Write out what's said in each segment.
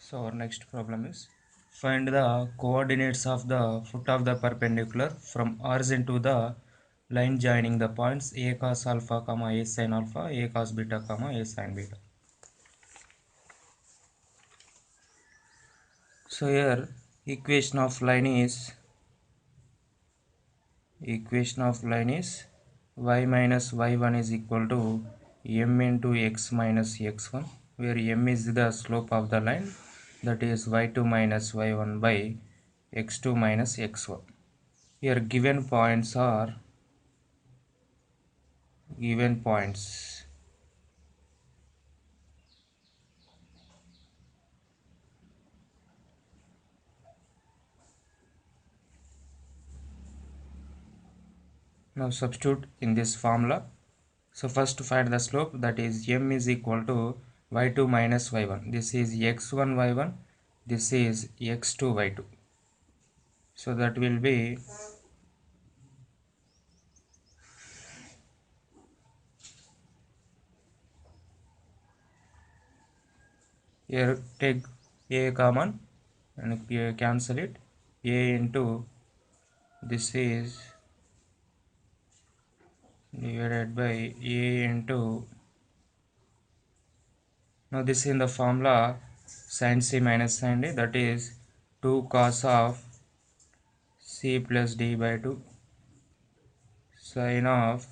So our next problem is find the coordinates of the foot of the perpendicular from origin to the line joining the points a cos alpha comma a sin alpha a cos beta comma a sin beta. So here equation of line is y minus y1 is equal to m into x minus x1, where m is the slope of the line, that is y2 minus y1 by x2 minus x1. Here given points are given points. Now substitute in this formula. So first find the slope, that is m is equal to y2 minus y1. This is x1 y1, this is x2 y2. So that will be here take a common and cancel it. A into this is divided by a into, now this is in the formula sin c minus sin d, that is 2 cos of c plus d by 2 sin of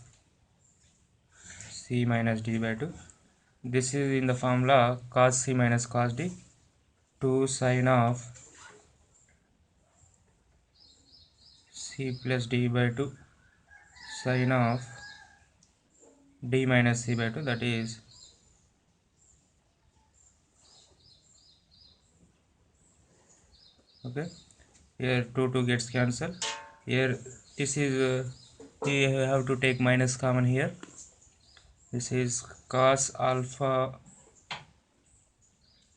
c minus d by 2. This is in the formula cos c minus cos d, 2 sin of c plus d by 2 sin of d minus c by 2, that is okay. Here 2 gets cancelled. Here this is we have to take minus common here. This is cos alpha,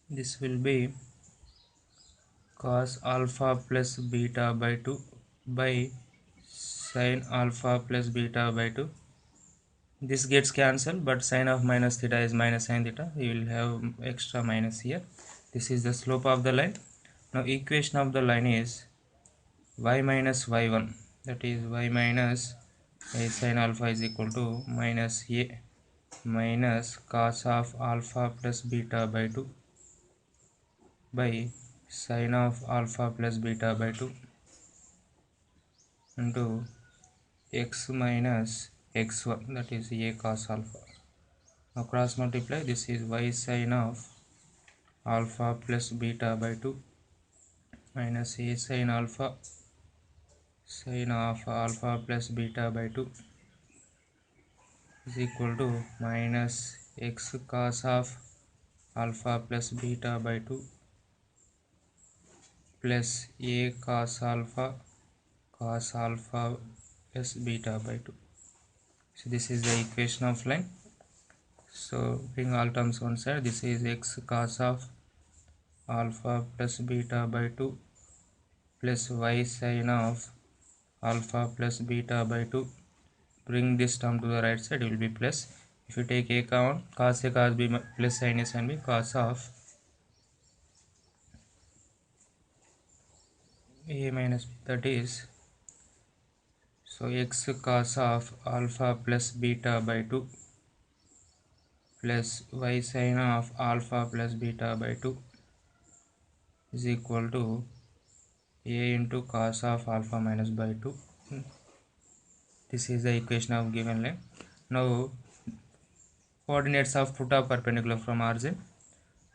this will be cos alpha plus beta by 2 by sin alpha plus beta by 2. This gets cancelled, but sin of minus theta is minus sin theta. You will have extra minus here. This is the slope of the line. Now equation of the line is y minus y1, that is y minus a sin alpha is equal to minus a minus cos of alpha plus beta by 2 by sin of alpha plus beta by 2 into x minus x1, that is a cos alpha. Now cross multiply, this is y sin of alpha plus beta by 2 minus a sin of alpha plus beta by 2 is equal to minus x cos of alpha plus beta by 2 plus a cos alpha plus beta by 2. So this is the equation of line. So bring all terms one side, this is x cos of alpha plus beta by 2 plus y sin of alpha plus beta by 2. Bring this term to the right side, it will be plus. If you take a common, cos a cos b plus sin a sin b, cos of a minus b, that is, so x cos of alpha plus beta by 2 plus y sin of alpha plus beta by 2 is equal to a into cos of alpha minus by 2. This is the equation of given line. Now coordinates of foot of perpendicular from origin,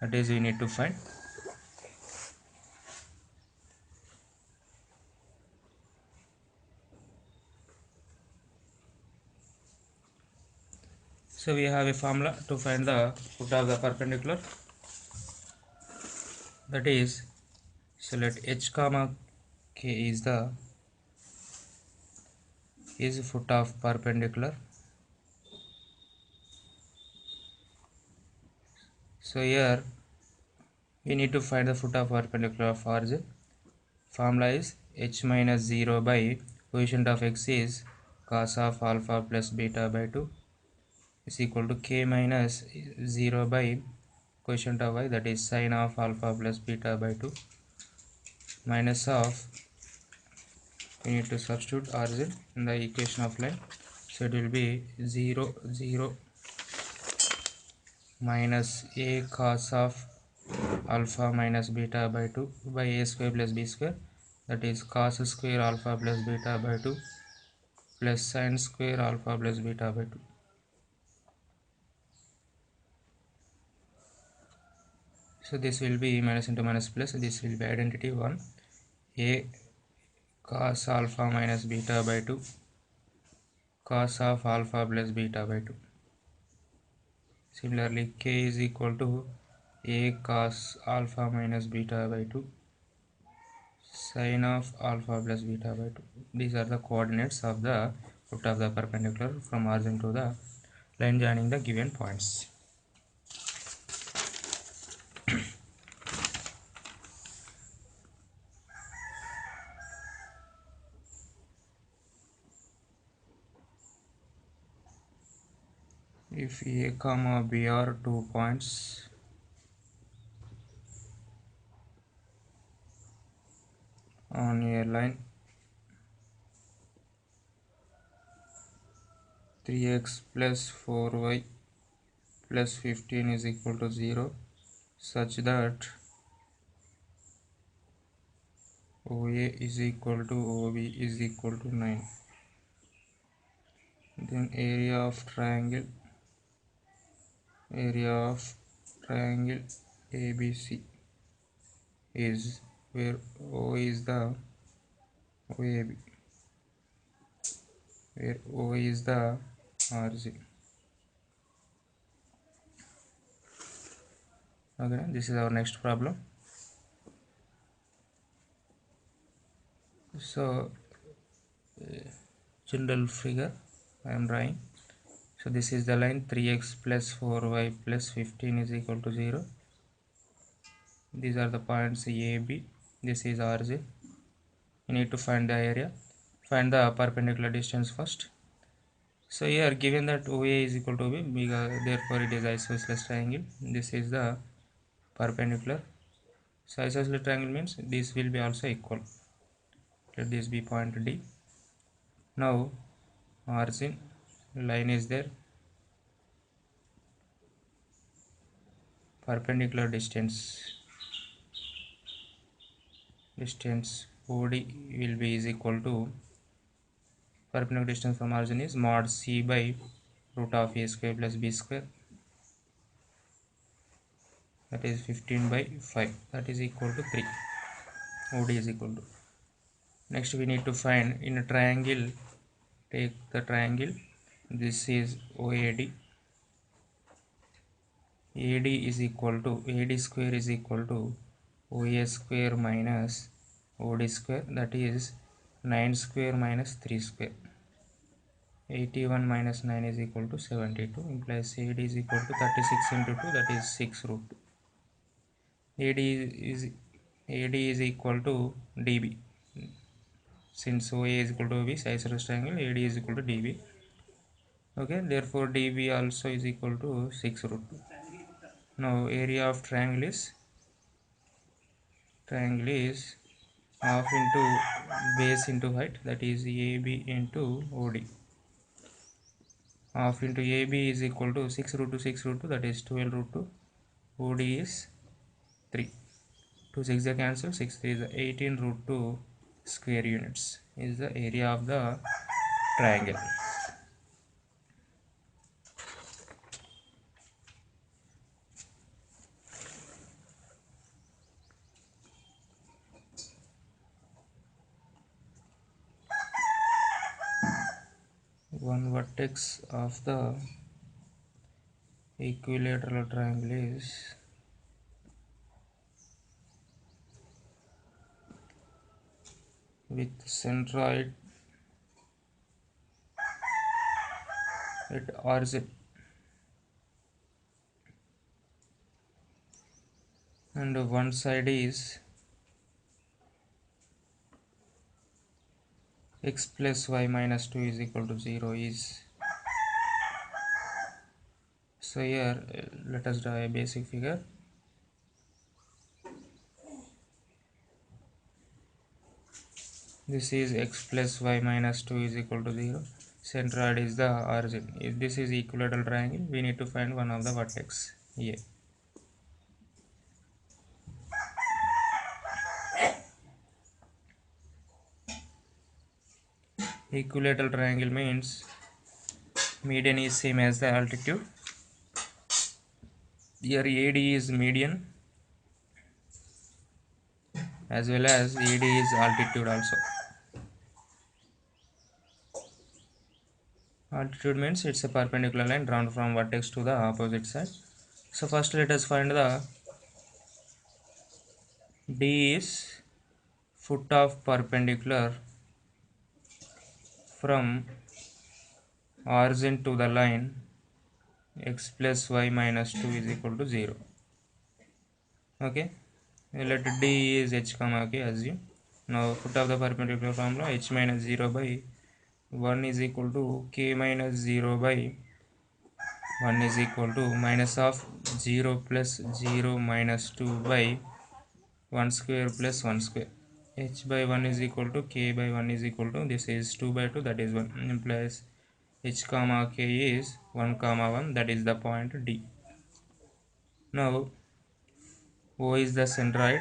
that is we need to find. So we have a formula to find the foot of the perpendicular, that is, so let h comma k is the foot of perpendicular. So here we need to find the foot of perpendicular of origin. Formula is h minus 0 by coefficient of x is cos of alpha plus beta by 2 is equal to k minus 0 by quotient of y, that is sine of alpha plus beta by 2 minus of, we need to substitute origin in the equation of line, so it will be 0 0 minus a cos of alpha minus beta by 2 by a square plus b square, that is cos square alpha plus beta by 2 plus sine square alpha plus beta by 2. So this will be minus into minus plus, this will be identity 1, a cos alpha minus beta by 2 cos of alpha plus beta by 2. Similarly, k is equal to a cos alpha minus beta by 2 sine of alpha plus beta by 2. These are the coordinates of the foot of the perpendicular from origin to the line joining the given points. If a comma b are 2 points on a line 3x plus 4y plus 15 is equal to 0, such that OA is equal to OB is equal to 9, then area of triangle ABC is where O is the OAB, where O is the RG. Okay, this is our next problem. So general figure I am drawing. So this is the line 3x plus 4y plus 15 is equal to 0. These are the points A, B. This is origin. You need to find the area. Find the perpendicular distance first. So here given that OA is equal to B, because therefore it is isosceles triangle. This is the perpendicular. So isosceles triangle means this will be also equal. Let this be point D. Now origin line is there. Perpendicular distance OD will be is equal to, perpendicular distance from origin is mod c by root of a square plus b square, that is 15 by 5, that is equal to 3. OD is equal to. Next we need to find in a triangle, take the triangle, this is OAD. AD is equal to, AD square is equal to OA square minus OD square, that is 9 square minus 3 square. 81 minus 9 is equal to 72, implies AD is equal to 36 into 2, that is 6 root 2. AD is equal to dB. Since OA is equal to OB, isosceles triangle, AD is equal to dB. Okay, therefore dB also is equal to 6 root 2. Now area of triangle is half into base into height, that is AB into OD. Half into AB is equal to 6 root 2, 6 root 2, that is 12 root 2. OD is 3. 2 6 are cancelled, 6 3 is 18 root 2 square units is the area of the triangle. One vertex of the equilateral triangle is with centroid at origin and one side is x plus y minus 2 is equal to 0 is. So here let us draw a basic figure. This is x plus y minus 2 is equal to 0. Centroid is the origin. If this is equilateral triangle, we need to find one of the vertex A. Equilateral triangle means median is same as the altitude. Here AD is median as well as AD is altitude also. Altitude means it's a perpendicular line drawn from vertex to the opposite side. So first let us find the D is foot of perpendicular from origin to the line x plus y minus 2 is equal to 0. Okay, let D is h comma k assume. Now foot of the perpendicular formula h minus 0 by 1 is equal to k minus 0 by 1 is equal to minus of 0 plus 0 minus 2 by 1 square plus 1 square. H by 1 is equal to k by 1 is equal to, this is 2 by 2, that is 1, implies h comma k is 1 comma 1, that is the point D. Now O is the centroid,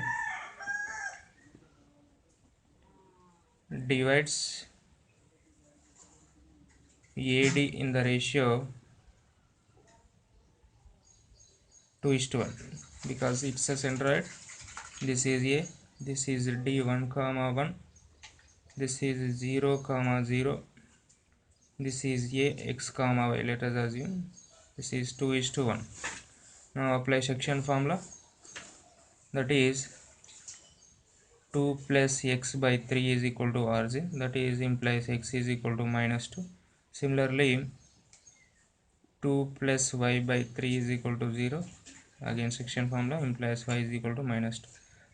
divides AD in the ratio 2:1 because it's a centroid. This is A, this is D 1 comma 1, this is 0 comma 0, this is A x comma y. Let us assume this is 2:1. Now apply section formula, that is 2 plus x by 3 is equal to origin, that is implies x is equal to minus 2. Similarly 2 plus y by 3 is equal to 0, again section formula implies y is equal to minus 2.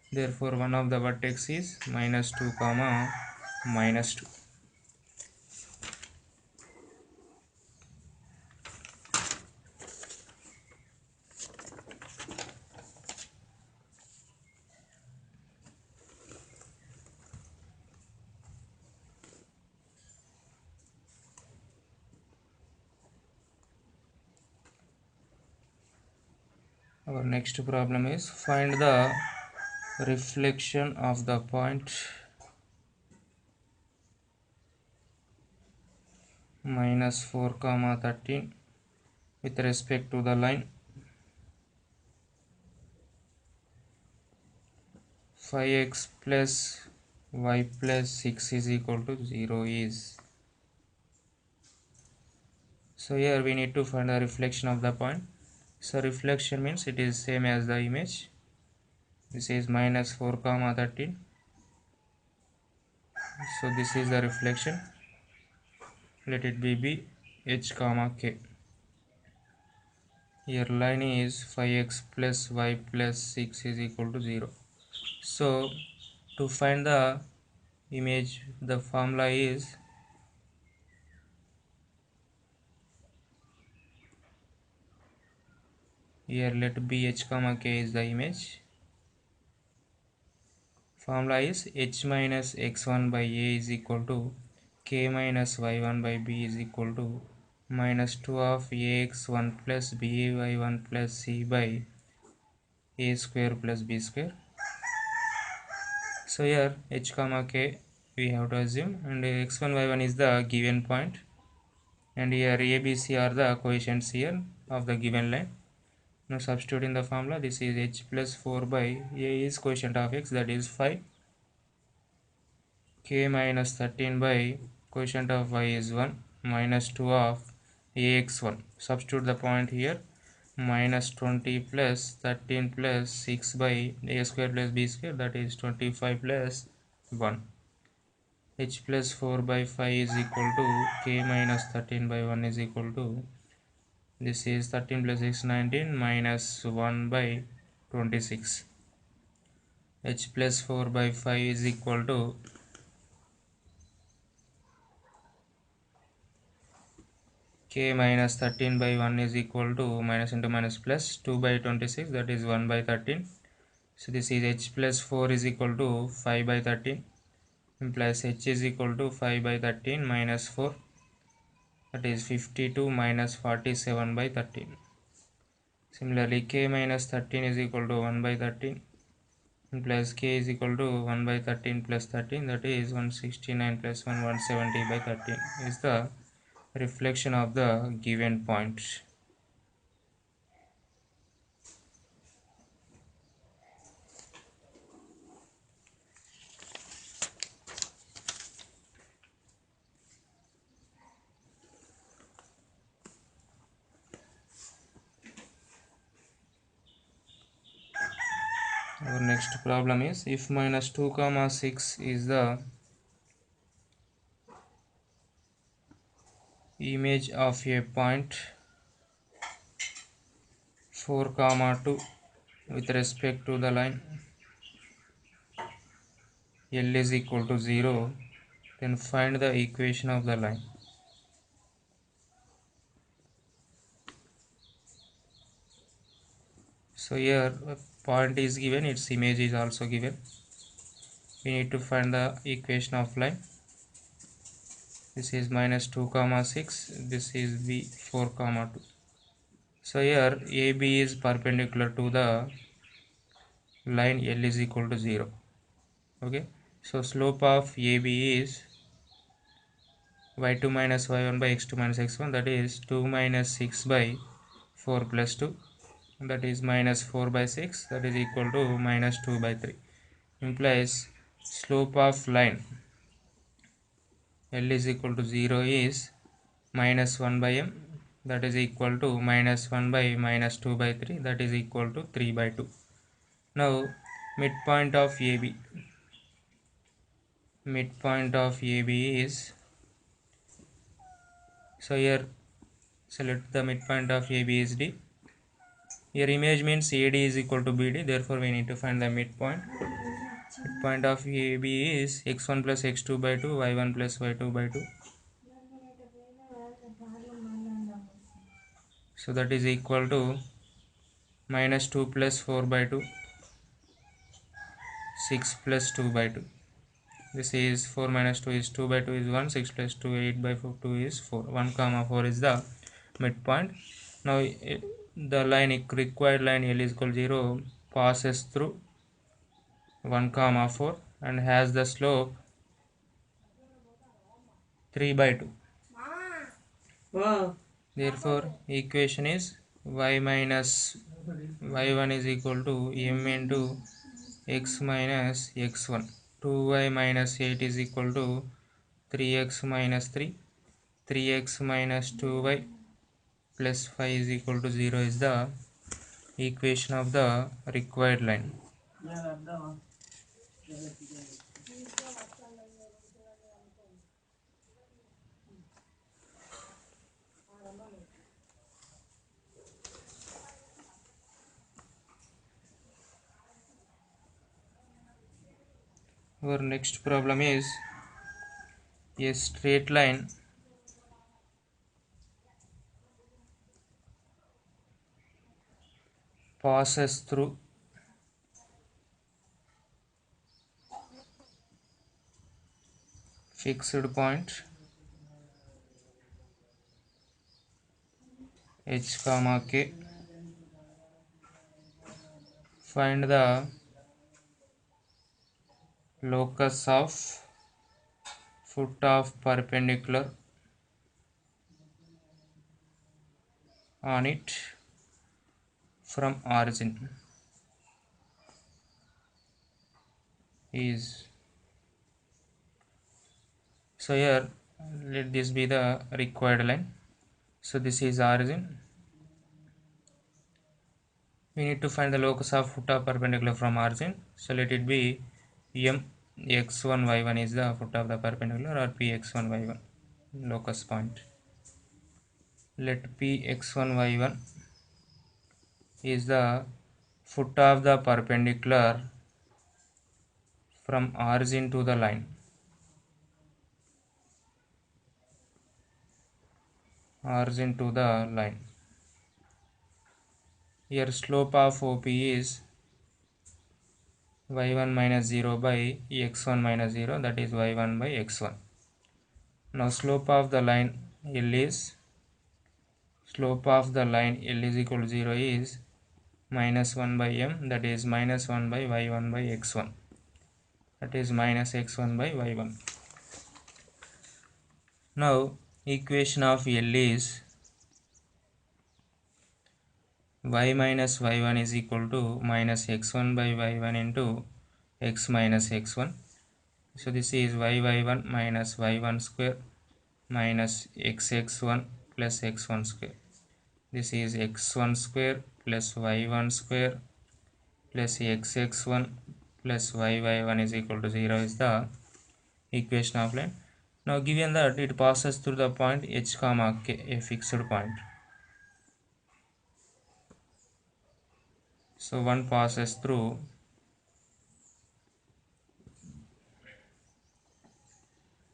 Therefore one of the vertex is minus 2 comma minus 2. Our next problem is find the reflection of the point minus 4 comma 13 with respect to the line 5x plus y plus 6 is equal to 0 is. So here we need to find the reflection of the point. So reflection means it is same as the image. This is minus 4 comma 13. So this is the reflection. Let it be b h comma k. Here line is 5x plus y plus 6 is equal to 0. So to find the image, the formula is here let b h comma k is the image. Formula is h minus x1 by a is equal to k minus y1 by b is equal to minus 2 of ax1 plus by1 plus c by a square plus b square. So here h comma k we have to assume, and x1 y1 is the given point, and here a b c are the coefficients here of the given line. Now substitute in the formula, this is h plus 4 by a is quotient of x, that is 5, k minus 13 by quotient of y is 1 minus 2 of ax1. Substitute the point here, minus 20 plus 13 plus 6 by a square plus b square, that is 25 plus 1. H plus 4 by 5 is equal to k minus 13 by 1 is equal to, this is 13 plus 6 19 minus 1 by 26. H plus 4 by 5 is equal to k minus 13 by 1 is equal to minus into minus plus 2 by 26, that is 1 by 13. So this is h plus 4 is equal to 5 by 13. implies h is equal to 5 by 13 minus 4, that is 52 minus 47 by 13. Similarly, k minus 13 is equal to 1 by 13, implies k is equal to 1 by 13 plus 13, that is 169 plus 1 170 by 13 is the reflection of the given point. Our next problem is if minus 2 comma 6 is the image of a point 4 comma 2 with respect to the line L is equal to 0, then find the equation of the line. So here a point is given, its image is also given. We need to find the equation of line. This is minus 2 comma 6, this is b 4 comma 2. So here AB is perpendicular to the line L is equal to 0. Okay, so slope of AB is y2 minus y1 by x2 minus x1, that is 2 minus 6 by 4 plus 2, that is minus 4 by 6, that is equal to minus 2 by 3, implies slope of line L is equal to 0 is minus 1 by m, that is equal to minus 1 by minus 2 by 3, that is equal to 3 by 2. Now midpoint of AB is, so here select the midpoint of AB is D. Here image means AD is equal to BD, therefore we need to find the midpoint. Midpoint of AB is x1 plus x2 by 2, y1 plus y2 by 2. So that is equal to minus 2 plus 4 by 2, 6 plus 2 by 2. This is 4 minus 2 is 2 by 2 is 1, 6 plus 2 8 by 4 2 is 4, 1 comma 4 is the midpoint. Now the line required line L is equal to 0 passes through 1 comma 4 and has the slope 3 by 2. Wow. Therefore equation is y minus y1 is equal to m into x minus x1. 2y minus 8 is equal to 3x minus 3. 3x minus 2y plus 5 is equal to 0 is the equation of the required line. Our next problem is a straight line passes through fixed point h comma k. Find the locus of foot of perpendicular on it from origin is, so here let this be the required line. So this is origin. We need to find the locus of foot of perpendicular from origin, so let it be m x1 y1 is the foot of the perpendicular, or p x1 y1 locus point. Let p x1 y1 is the foot of the perpendicular from origin to the line. Origin to the line. Here slope of OP is y1 minus 0 by x1 minus 0, that is y1 by x1. Now slope of the line L is equal to 0 is minus 1 by m, that is minus 1 by y1 by x1, that is minus x1 by y1. Now equation of L is y minus y1 is equal to minus x1 by y1 into x minus x1. So this is y1 minus y1 square minus xx1 plus x1 square. This is x1 square plus y1 square plus xx1 plus y1 is equal to 0 is the equation of line. Now given that it passes through the point h comma k, a fixed point. So one passes through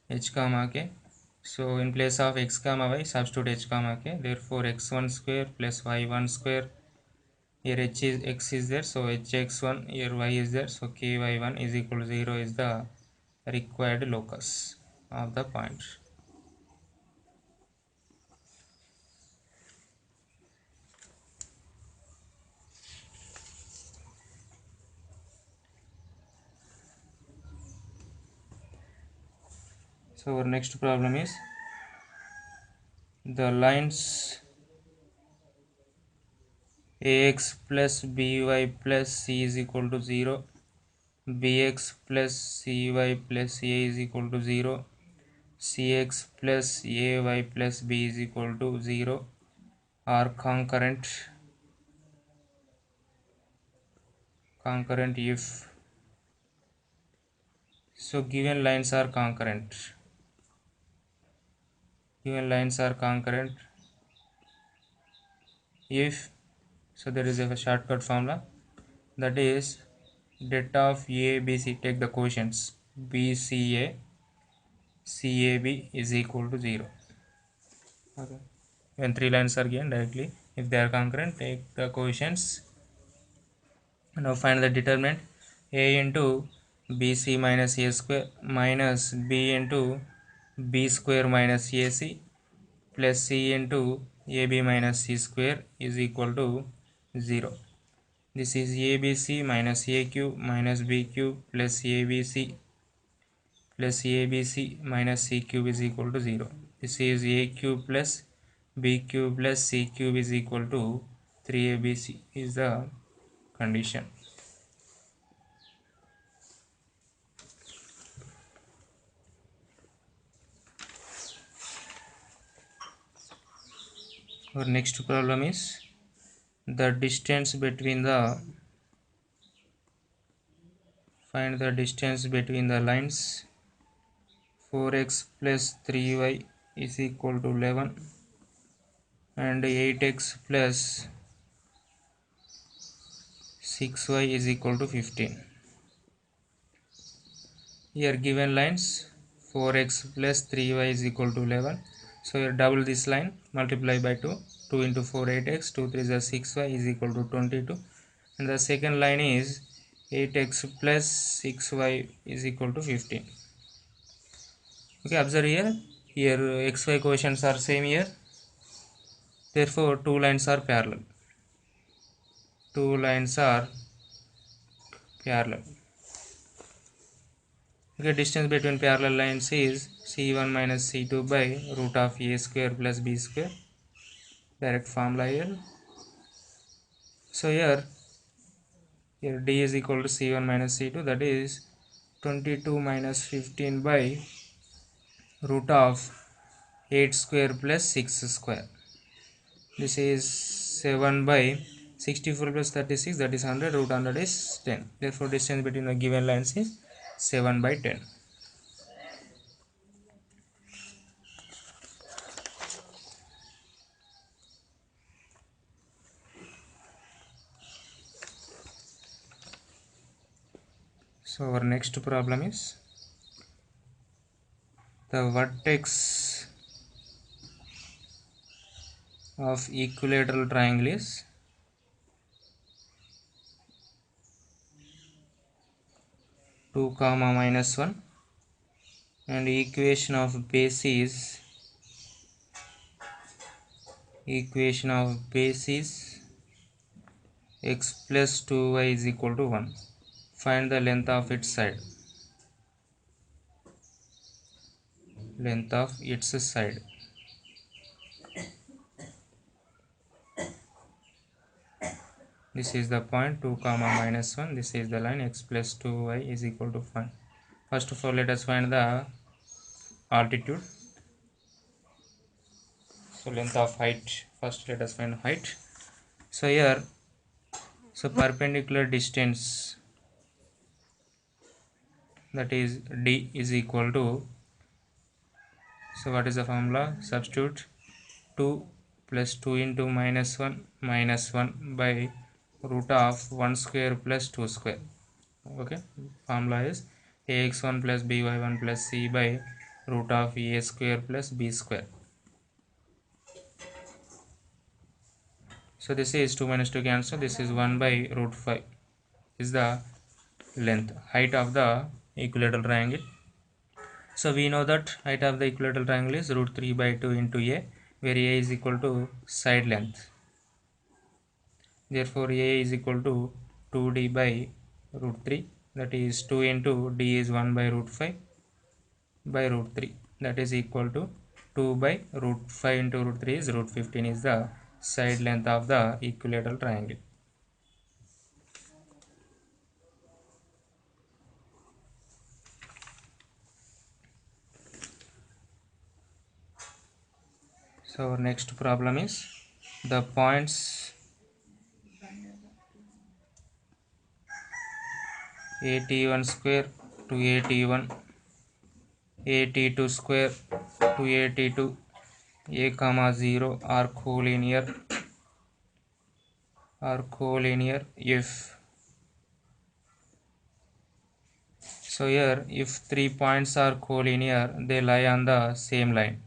h comma k. So in place of x comma y, substitute h comma k. Therefore x1 square plus y1 square. Here x is there, so hx1, here y is there, so ky1 is equal to 0 is the required locus of the point. So our next problem is the lines ax plus by plus c is equal to 0, bx plus cy plus a is equal to 0, cx plus ay plus b is equal to 0 are concurrent if so given lines are concurrent if, so there is a shortcut formula, that is det of a b c, take the quotients bca cab is equal to 0. Okay, when three lines are given directly, if they are concurrent, take the quotients. Now find the determinant a into bc minus a square minus b into b square minus ac plus c into ab minus c square is equal to 0. This is abc minus a cube minus b cube plus abc minus c cube is equal to 0. This is a cube plus b cube plus c cube is equal to 3abc is the condition. Our next problem is the distance between the find the distance between the lines 4x plus 3y is equal to 11 and 8x plus 6y is equal to 15. Here given lines 4x plus 3y is equal to 11. So here double this line, multiply by 2. 2 into 4 8x, 2 3 is 6y is equal to 22. And the second line is 8x plus 6y is equal to 15. Okay, observe here. Here xy coefficients are same here. Therefore two lines are parallel. Okay, distance between parallel lines is c1 minus c2 by root of a square plus b square. Direct formula here. So here d is equal to c1 minus c2, that is 22 minus 15 by root of 8 square plus 6 square. This is 7 by 64 plus 36, that is 100, root 100 is 10. Therefore distance between the given lines is 7 by 10. So our next problem is the vertex of equilateral triangle is 2 comma minus 1, and equation of base is x plus 2y is equal to 1. Find the length of its side. This is the point 2 comma minus 1. This is the line x plus 2y is equal to 1. First of all, let us find the altitude. So length of height. First let us find height. So here, so perpendicular distance, that is d, is equal to, so what is the formula? Substitute 2 plus 2 into minus 1 by root of 1 square plus 2 square. Okay, formula is ax1 plus by1 plus c by root of a square plus b square. So this is 2 minus 2 cancel. This is 1 by root 5 is the height of the equilateral triangle. So we know that height of the equilateral triangle is root 3 by 2 into a, where a is equal to side length. Therefore a is equal to 2d by root 3, that is 2 into d is 1 by root 5 by root 3, that is equal to 2 by root 5 into root 3 is root 15 is the side length of the equilateral triangle. So our next problem is the points at1 square to at1, at2 square to at2, a comma 0 are collinear if, so here if 3 points are collinear, they lie on the same line,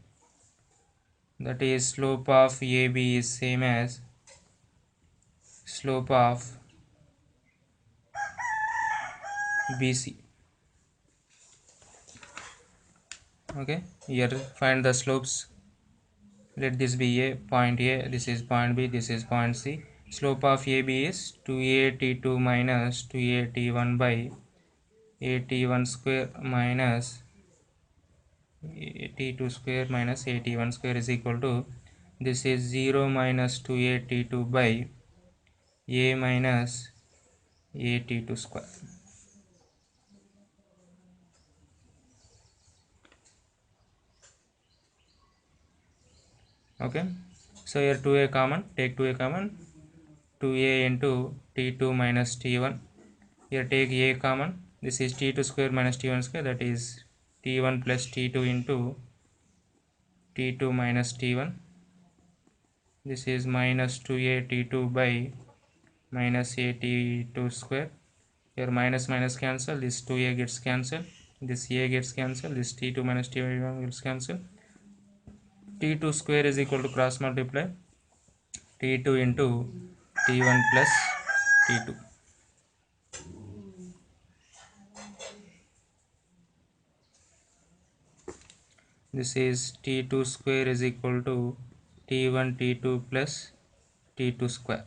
that is slope of AB is same as slope of BC. Okay, here find the slopes. Let this be a point A, this is point B, this is point C. Slope of AB is 2at2 minus 2at1 by at1 square minus at2 square minus at1 square is equal to, this is 0 minus 2at2 by a minus at2 square. Okay, so here 2a common, take 2a common, 2a into t2 minus t1. Here take a common, this is t2 square minus t1 square, that is t1 plus t2 into t2 minus t1. This is minus 2a t2 by minus a t2 square. Here minus minus cancel, this 2a gets cancelled, this a gets cancelled, this t2 minus t1 gets cancelled. t2 square is equal to cross multiply t2 into t1 plus t2. This is t2 square is equal to t1 t2 plus t2 square.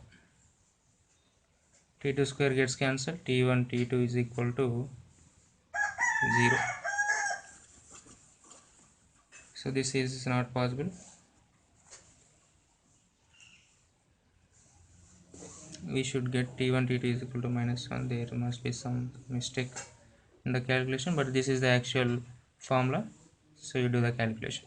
t2 square gets cancelled, t1 t2 is equal to 0. So this is not possible. We should get t1 t2 is equal to minus 1. There must be some mistake in the calculation, but this is the actual formula, so you do the calculation.